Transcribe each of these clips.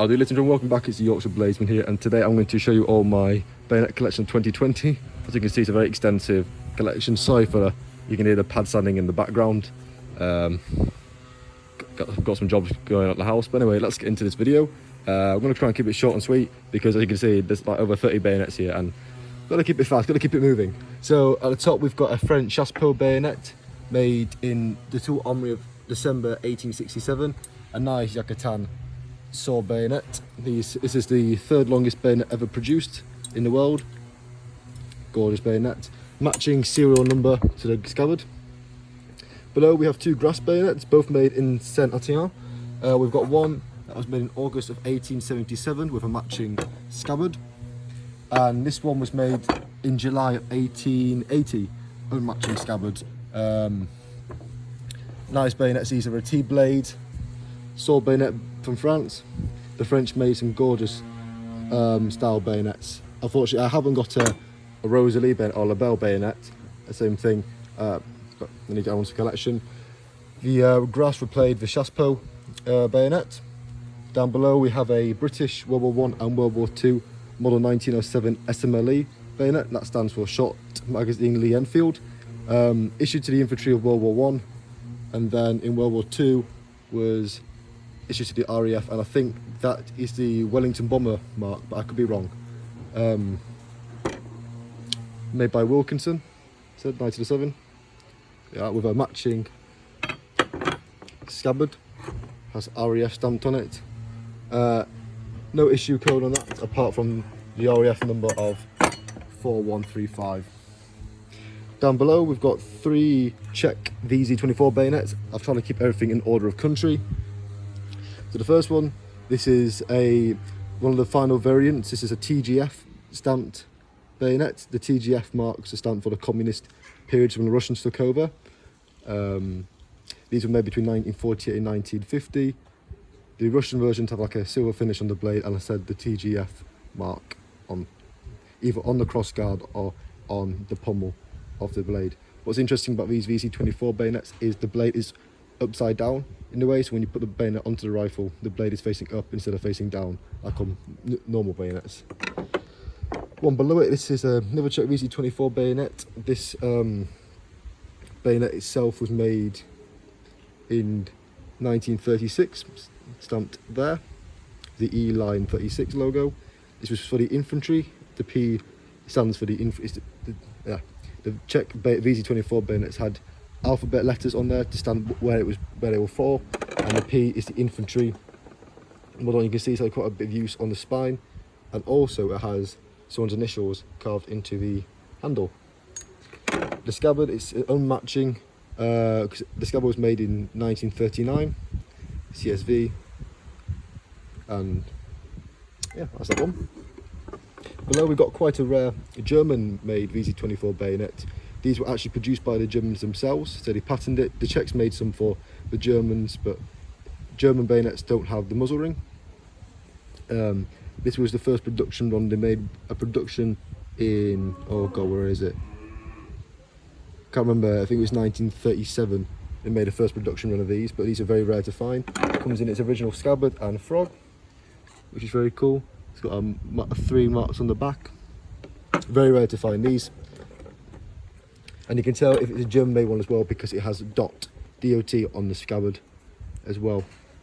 Howdy ladies and gentlemen, welcome back. It's the Yorkshire Bladesman here, and today I'm going to show you all my bayonet collection 2020. As you can see, it's a very extensive collection. Sorry for you can hear the pad sanding in the background. Got some jobs going on at the house, but anyway, let's get into this video. I'm going to try and keep it short and sweet because, as you can see, there's like over 30 bayonets here, and got to keep it fast, got to keep it moving. So at the top we've got a French chassepot bayonet made in the Tour Armory of December 1867. A nice Yucatan saw bayonet. This is the third longest bayonet ever produced in the world. Gorgeous bayonet. Matching serial number to the scabbard. Below we have two grass bayonets, both made in Saint-Étienne. We've got one that was made in August of 1877 with a matching scabbard. And this one was made in July of 1880, unmatching scabbard. Nice bayonets. These are a T-blade sword bayonet from France. The French made some gorgeous style bayonets. Unfortunately, I haven't got a Rosalie bayonet or Labelle bayonet. The same thing, but I need to add one to the collection. The grass replaced the chassepot bayonet. Down below we have a British World War I and World War II model 1907 SMLE bayonet. That stands for Short Magazine Lee Enfield. Issued to the infantry of World War I, and then in World War II was issued to the RAF, and I think that is the Wellington bomber mark, but I could be wrong. Made by Wilkinson, said 1907. Yeah, with a matching scabbard, has RAF stamped on it. No issue code on that apart from the RAF number of 4135. Down below we've got three Czech Vz.24 bayonets. I've tried to keep everything in order of country. So the first one, this is one of the final variants. This is a TGF stamped bayonet. The TGF marks a stamp for the communist periods when the Russians took over. These were made between 1948 and 1950. The Russian versions have like a silver finish on the blade, and I said the TGF mark on either on the crossguard or on the pommel of the blade. What's interesting about these Vz.24 bayonets is the blade is upside down in the way, so when you put the bayonet onto the rifle, the blade is facing up instead of facing down like on normal bayonets. One below it, this is another Czech Vz.24 bayonet. This bayonet itself was made in 1936, stamped there, the E line 36 logo. This was for the infantry. The P stands for the the Czech Vz.24 bayonets had alphabet letters on there to stand where they were for, and the P is the infantry model. You can see it's had quite a bit of use on the spine, and also it has someone's initials carved into the handle. The scabbard is unmatching because the scabbard was made in 1939, CSV, and yeah, that's that one. Below we've got quite a rare German-made Vz.24 bayonet. These were actually produced by the Germans themselves, so they patented it. The Czechs made some for the Germans, but German bayonets don't have the muzzle ring. This was the first production run. They made a production in, oh god, where is it? Can't remember, I think it was 1937. They made a first production run of these, but these are very rare to find. It comes in its original scabbard and frog, which is very cool. It's got 3 marks on the back. Very rare to find these. And you can tell if it's a German made one as well because it has DOT on the scabbard as well,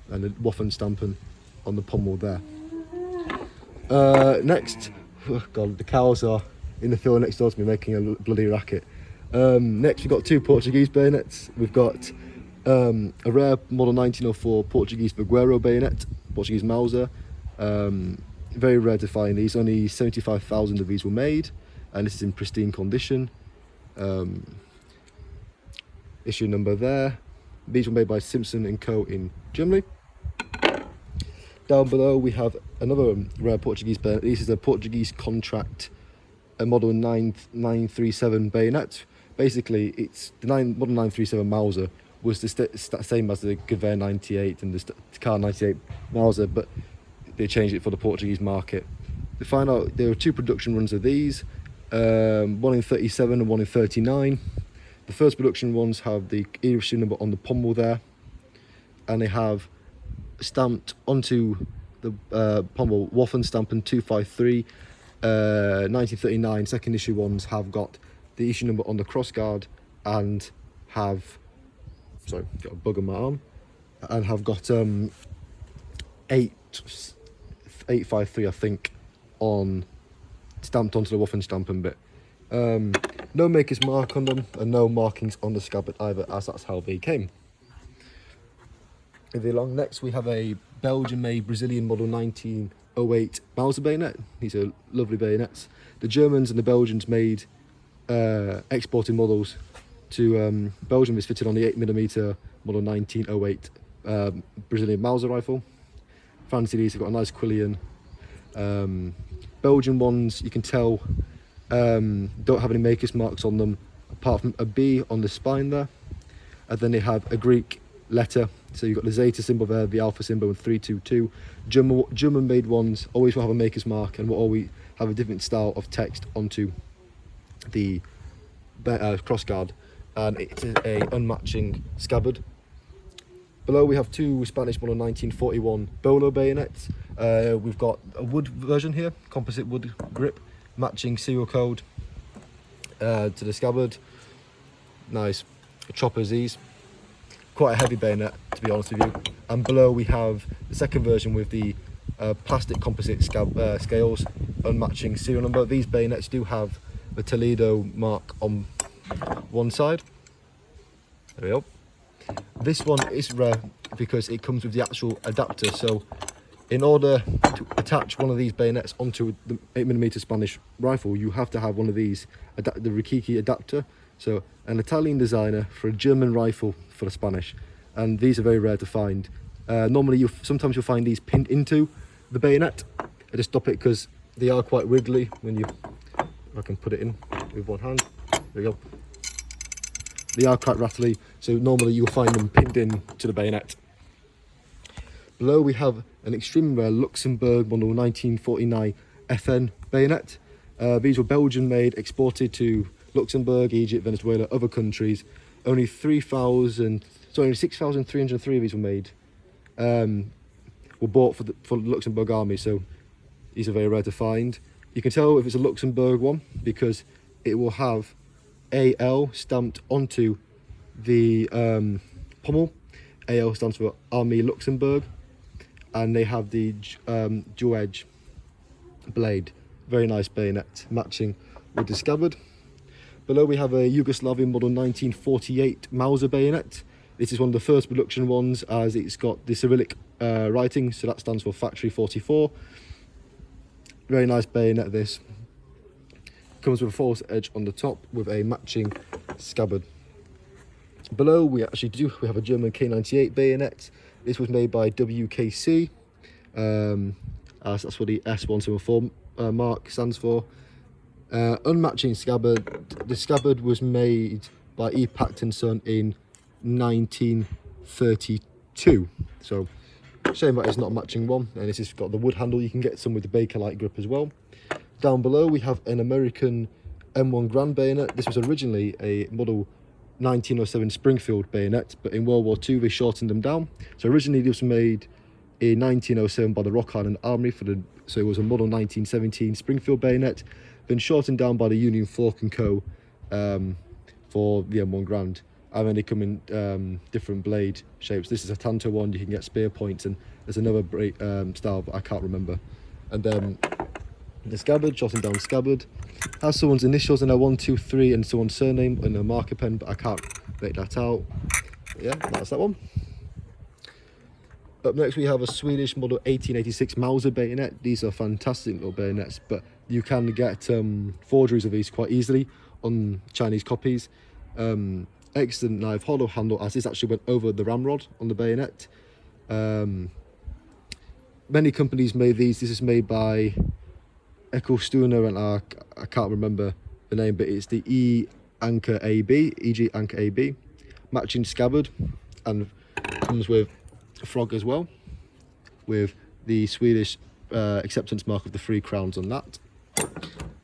and the Waffen Stampen on the pommel there. Next, oh god, the cows are in the field next door to me making a bloody racket. Next we've got 2 Portuguese bayonets. We've got a rare model 1904 Portuguese Vergueiro bayonet, Portuguese Mauser. Very rare to find these. Only 75,000 of these were made, and this is in pristine condition. Issue number there. These were made by Simpson & Co in Germany. Down below we have another rare Portuguese bayonet. This is a Portuguese contract, a model 937 bayonet. Basically, it's the model 937 Mauser was the same as the Gewehr 98 and the Kar 98 Mauser, but they changed it for the Portuguese market. They find out there were 2 production runs of these, one in 37 and one in 39. The first production ones have the issue number on the pommel there, and they have stamped onto the pommel Waffenstampen 253, 1939 second issue ones have got the issue number on the crossguard and have, sorry, got a bug on my arm, and have got 853 I think on stamped onto the Waffenstampen bit. No maker's mark on them and no markings on the scabbard either, as that's how they came. Moving along, next we have a Belgian-made Brazilian model 1908 Mauser bayonet. These are lovely bayonets. The Germans and the Belgians made exporting models to Belgium. Is fitted on the 8mm model 1908 Brazilian Mauser rifle. Fancy these, have got a nice quillion. Belgian ones, you can tell, don't have any maker's marks on them apart from a B on the spine there, and then they have a Greek letter, so you've got the Zeta symbol there, the Alpha symbol, and 322. German made ones always will have a maker's mark and will always have a different style of text onto the crossguard, and it's a unmatching scabbard. Below we have two Spanish model 1941 bolo bayonets. We've got a wood version here, composite wood grip, matching serial code to the scabbard. Nice choppers these. Quite a heavy bayonet, to be honest with you. And below we have the second version with the plastic composite scales, unmatching serial number. These bayonets do have the Toledo mark on one side. There we go. This one is rare because it comes with the actual adapter, so in order to attach one of these bayonets onto the 8mm Spanish rifle, you have to have one of these, the Rikiki adapter. So an Italian designer for a German rifle for the Spanish, and these are very rare to find. Normally sometimes you'll find these pinned into the bayonet. I just stop it because they are quite wiggly when you, I can put it in with one hand, there we go. They are quite rattly, so normally you'll find them pinned in to the bayonet. Below we have an extremely rare Luxembourg model 1949 FN bayonet. These were Belgian made, exported to Luxembourg, Egypt, Venezuela, other countries. Only 6,303 of these were made. Were bought for the Luxembourg army, so these are very rare to find. You can tell if it's a Luxembourg one because it will have AL stamped onto the pommel. AL stands for Army Luxembourg, and they have the dual edge blade. Very nice bayonet, matching with the scabbard. Below we have a Yugoslavian model 1948 Mauser bayonet. This is one of the first production ones, as it's got the Cyrillic writing, so that stands for Factory 44. Very nice bayonet this. Comes with a false edge on the top with a matching scabbard. Below we have a German K98 bayonet. This was made by WKC. That's what the S174 mark stands for. Unmatching scabbard. The scabbard was made by E. Pacton Son in 1932. So shame that it's not a matching one. And this has got the wood handle. You can get some with the Bakelite grip as well. Down below we have an American M1 Grand bayonet. This was originally a model 1907 Springfield bayonet, but in World War II they shortened them down. So originally this was made in 1907 by the Rock Island Army so it was a model 1917 Springfield bayonet, then shortened down by the Union Fork & Co. For the M1 Grand. And then they come in different blade shapes. This is a Tanto one, you can get spear points, and there's another style but I can't remember. And the scabbard, shortened down scabbard, has someone's initials in a 1, 2, 3 and someone's surname in a marker pen, but I can't make that out. But yeah, that's that one. Up next we have a Swedish model 1886 Mauser bayonet. These are fantastic little bayonets, but you can get forgeries of these quite easily on Chinese copies. Excellent knife, hollow handle, as this actually went over the ramrod on the bayonet. Many companies made these. This is made by Eckelstuner, and I can't remember the name, but it's the EG Anchor AB, matching scabbard, and comes with a frog as well, with the Swedish acceptance mark of the 3 crowns on that.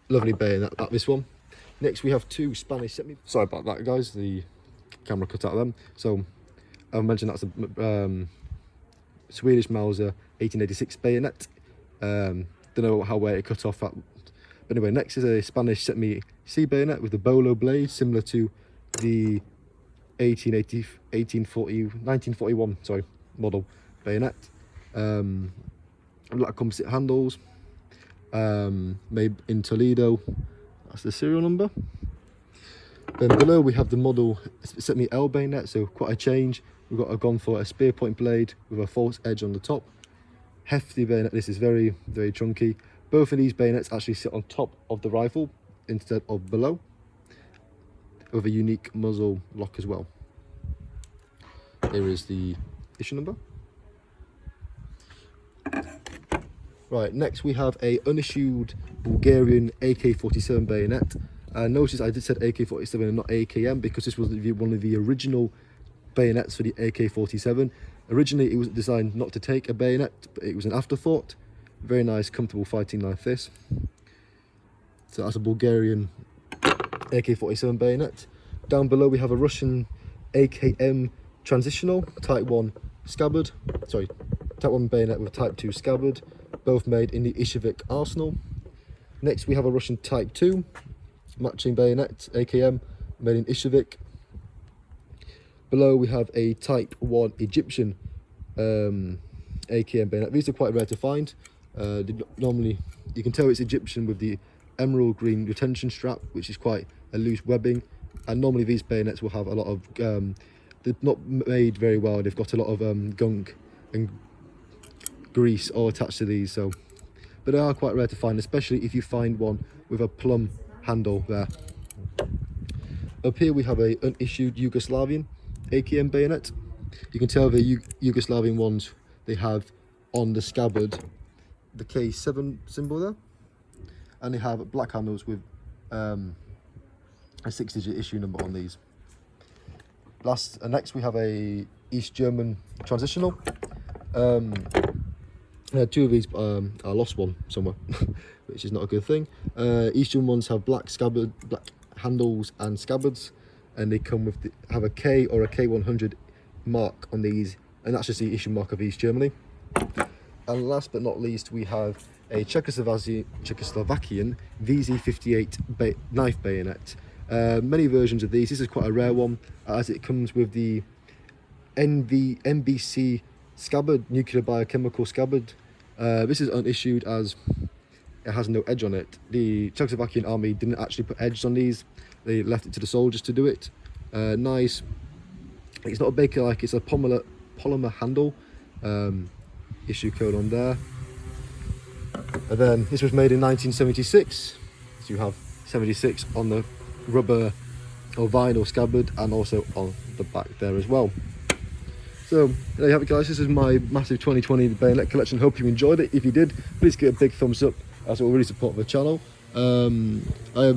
Lovely bayonet, this one. Next we have two Spanish sorry about that guys, the camera cut out of them. So I mentioned that's a Swedish Mauser 1886 bayonet. Don't know where it cut off at. But anyway, next is a Spanish semi-C bayonet with the bolo blade, similar to the 1941 model bayonet. Black composite handles, made in Toledo. That's the serial number. Then below we have the model semi-L bayonet, so quite a change. We've gone for a spear point blade with a false edge on the top. Hefty bayonet. This is very, very chunky. Both of these bayonets actually sit on top of the rifle instead of below, with a unique muzzle lock as well. Here is the issue number. Right, next we have a unissued Bulgarian AK-47 bayonet. Notice I did said AK-47 and not AKM because this was one of the original bayonets for the AK-47. Originally it was designed not to take a bayonet, but it was an afterthought. Very nice, comfortable fighting knife this. So that's a Bulgarian AK-47 bayonet. Down below we have a Russian AKM transitional Type 1 scabbard. Sorry, Type 1 bayonet with Type 2 scabbard. Both made in the Ishevik arsenal. Next we have a Russian Type 2 matching bayonet AKM made in Ishevik. Below we have a Type 1 Egyptian AKM bayonet. These are quite rare to find. Normally you can tell it's Egyptian with the emerald green retention strap, which is quite a loose webbing, and normally these bayonets will have a lot of they're not made very well. They've got a lot of gunk and grease all attached to these, so but they are quite rare to find, especially if you find one with a plum handle there. Up here we have a unissued Yugoslavian AKM bayonet. You can tell the Yugoslavian ones, they have on the scabbard the K7 symbol there, and they have black handles with a 6-digit issue number on these. Next we have a East German transitional. Two of these, I lost one somewhere, which is not a good thing. East German ones have black handles and scabbards, and they come with have a K or a K100 mark on these, and that's just the issue mark of East Germany. And last but not least, we have a Czechoslovakian Vz.24 knife bayonet. Many versions of these. This is quite a rare one, as it comes with the NBC scabbard, nuclear biochemical scabbard. This is unissued as it has no edge on it. The Czechoslovakian army didn't actually put edges on these. They left it to the soldiers to do it. Nice. It's not a Baker-like, it's a polymer handle. Issue code on there. And then this was made in 1976. So you have 76 on the rubber or vinyl scabbard, and also on the back there as well. So there you have it, guys. This is my massive 2020 bayonet collection. Hope you enjoyed it. If you did, please give it a big thumbs up, as it will really support the channel. I am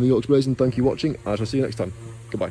York's Blazing. Thank you for watching. I shall see you next time. Goodbye.